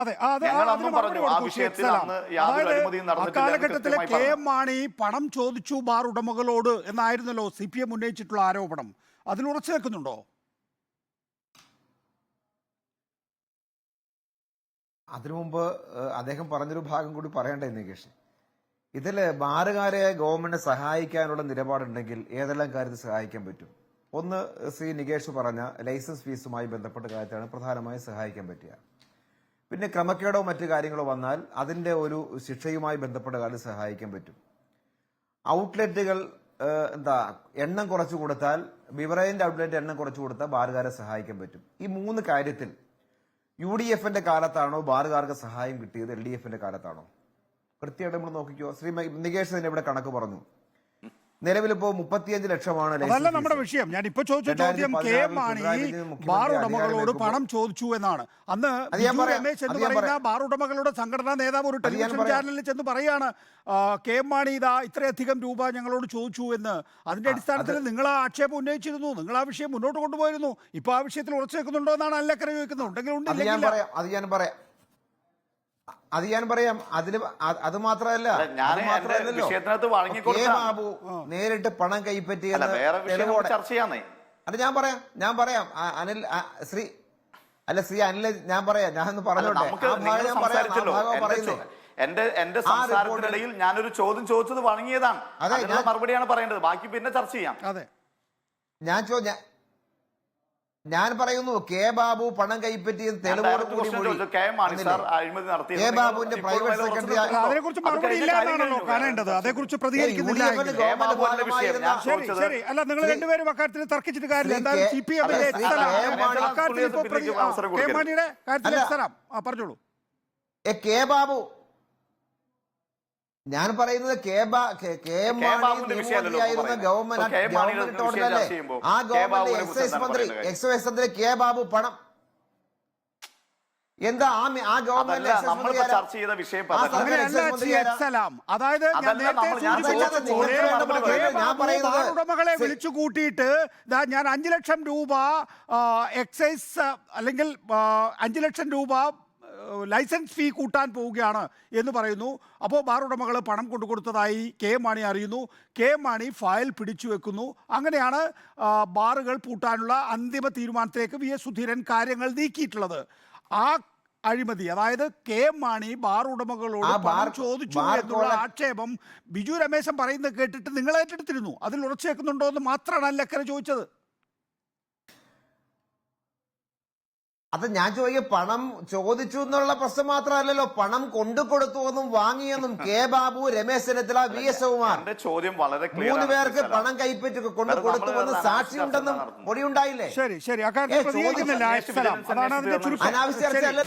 അതെ, അക്കാലഘട്ടത്തിലെ K M Mani പണം ചോദിച്ചു ബാർ ഉടമകളോട് എന്നായിരുന്നല്ലോ CPM ഉന്നയിച്ചിട്ടുള്ള ആരോപണം. അതിൽ ഉറച്ചു നിൽക്കുന്നുണ്ടോ? അതിനു മുമ്പ് അദ്ദേഹം പറഞ്ഞൊരു ഭാഗം കൂടി പറയണ്ടേ നികേഷ്. ഇതില് ബാറുകാരെ ഗവൺമെന്റ് സഹായിക്കാനുള്ള നിലപാടുണ്ടെങ്കിൽ ഏതെല്ലാം കാര്യത്തിൽ സഹായിക്കാൻ പറ്റും? ഒന്ന്, ശ്രീ നികേഷ് പറഞ്ഞ ലൈസൻസ് ഫീസുമായി ബന്ധപ്പെട്ട കാര്യത്തിലാണ് പ്രധാനമായും സഹായിക്കാൻ പറ്റുക. പിന്നെ ക്രമക്കേടോ മറ്റു കാര്യങ്ങളോ വന്നാൽ അതിന്റെ ഒരു ശിക്ഷയുമായി ബന്ധപ്പെട്ട കാര്യം സഹായിക്കാൻ പറ്റും. ഔട്ട്ലെറ്റുകൾ എണ്ണം കുറച്ചു കൊടുത്താൽ, ബിവറേജിന്റെ ഔട്ട്ലെറ്റ് എണ്ണം കുറച്ചു കൊടുത്താൽ ബാറുകാരെ സഹായിക്കാൻ പറ്റും. ഈ മൂന്ന് കാര്യത്തിൽ UDFന്റെ കാലത്താണോ ബാറുകാർക്ക് സഹായം കിട്ടിയത്, LDFന്റെ കാലത്താണോ? കൃത്യമായിട്ട് നമ്മൾ നോക്കിക്കോ. ശ്രീ നികേഷ് തന്നെ ഇവിടെ കണക്ക് പറഞ്ഞു. നിലവിലിപ്പോ 35 ലക്ഷമാണ്. അതല്ല നമ്മുടെ വിഷയം. ഞാൻ ഇപ്പൊ ചോദിച്ച ചോദ്യം കെ എം മാണി ബാർ ഉടമകളോട് പണം ചോദിച്ചു എന്നാണ്. അന്ന് രമേശ് എന്ന് പറയുന്ന ബാർ ഉടമകളുടെ സംഘടനാ നേതാവ് ഒരു ടെലിവിഷൻ ചാനലിൽ ചെന്ന് പറയാണ്, കെ എം മാണി ഇതാ ഇത്രയധികം രൂപ ഞങ്ങളോട് ചോദിച്ചു എന്ന്. അതിന്റെ അടിസ്ഥാനത്തിൽ നിങ്ങൾ ആ ആക്ഷേപം ഉന്നയിച്ചിരുന്നു, നിങ്ങൾ ആ വിഷയം മുന്നോട്ട് കൊണ്ടുപോയിരുന്നു. ഇപ്പൊ ആ വിഷയത്തിൽ ഉറച്ചു വെക്കുന്നുണ്ടോ എന്നാണ് അല്ലക്കര ചോദിക്കുന്നത്. ഉണ്ടെങ്കിൽ അത് ഞാൻ പറയാം. അത് മാത്രമല്ല, ബാബു നേരിട്ട് പണം കൈപ്പറ്റിയെന്ന് അത് ഞാൻ പറയാം അനിൽ ശ്രീ അനിൽ ഞാൻ പറയാം. ഞാനൊന്ന് പറഞ്ഞോട്ടെ. എന്റെ സംസാരത്തിനിടയിൽ ഞാനൊരു ചോദ്യം ചോദിച്ചത് വഴങ്ങിയതാണ്. അതിനുള്ള മറുപടിയാണ് പറയേണ്ടത്. ബാക്കി പിന്നെ ചർച്ച ചെയ്യാം. അതെ, ഞാൻ പറയുന്നു, കെ ബാബു പണം കൈപ്പറ്റിയത് തെളിവോട് കൂടി കെ ബാബുവിന്റെ പ്രൈവറ്റ് സെക്രട്ടറി അതേക്കുറിച്ച് മറുപടി ഇല്ല എന്നാണല്ലോ കാണേണ്ടത്. അതേക്കുറിച്ച് പ്രതികരിക്കുന്നില്ല. ശരി, അല്ല, നിങ്ങൾ രണ്ടുപേരും അക്കാര്യത്തിൽ തർക്കിച്ചിട്ട് കാര്യമില്ല. എന്തായാലും CPMന്റെ കെ മാണിയുടെ കാര്യത്തിൽ പറഞ്ഞോളൂ. കെ ബാബു, ഞാൻ പറയുന്നത് ഗവൺമെന്റ് ഓർഡറല്ലേ? ആ ഗവൺമെന്റ് എക്സൈസ് മന്ത്രി കെ ബാബു പണം എന്താ ആ ഗവൺമെന്റ് ഉടമകളെ വിളിച്ചു കൂട്ടിയിട്ട് ഞാൻ 5 ലക്ഷം രൂപ എക്സൈസ് അല്ലെങ്കിൽ 5 ലക്ഷം രൂപ ലൈസൻസ് ഫീ കൂട്ടാൻ പോവുകയാണ് എന്ന് പറയുന്നു. അപ്പോൾ ബാർ ഉടമകൾ പണം കൊണ്ടുകൊടുത്തതായി കെ എം മാണി അറിയുന്നു. കെ എം മാണി ഫയൽ പിടിച്ചു വെക്കുന്നു. അങ്ങനെയാണ് ബാറുകൾ പൂട്ടാനുള്ള അന്തിമ തീരുമാനത്തിലേക്ക് VS സുധീരൻ കാര്യങ്ങൾ നീക്കിയിട്ടുള്ളത്. ആ അഴിമതി, അതായത് കെ എം മാണി ബാർ ഉടമകളോട് പണം ചോദിച്ചു എന്നുള്ള ആക്ഷേപം ബിജു രമേശൻ പറയുന്നത് കേട്ടിട്ട് നിങ്ങൾ ഏറ്റെടുത്തിരുന്നു. അതിൽ ഉറച്ചേക്കുന്നുണ്ടോ എന്ന് മാത്രമാണ് അല്ലക്കര ചോദിച്ചത്. അത് ഞാൻ ചോദിക്കുക, പണം ചോദിച്ചു എന്നുള്ള പ്രശ്നം മാത്രമല്ലല്ലോ, പണം കൊണ്ടുകൊടുത്തു എന്നും വാങ്ങിയെന്നും കെ ബാബു, രമേശ് ചെന്നിത്തല, VS സുകുമാർ 3 പേർക്ക് പണം കൈപ്പറ്റി കൊണ്ടു കൊടുത്തുവെന്ന് സാക്ഷിയുണ്ടെന്നും മൊഴിയുണ്ടായില്ലേ? ശരി, അക്കാര്യത്തിൽ അനാവശ്യ ചർച്ചയല്ല.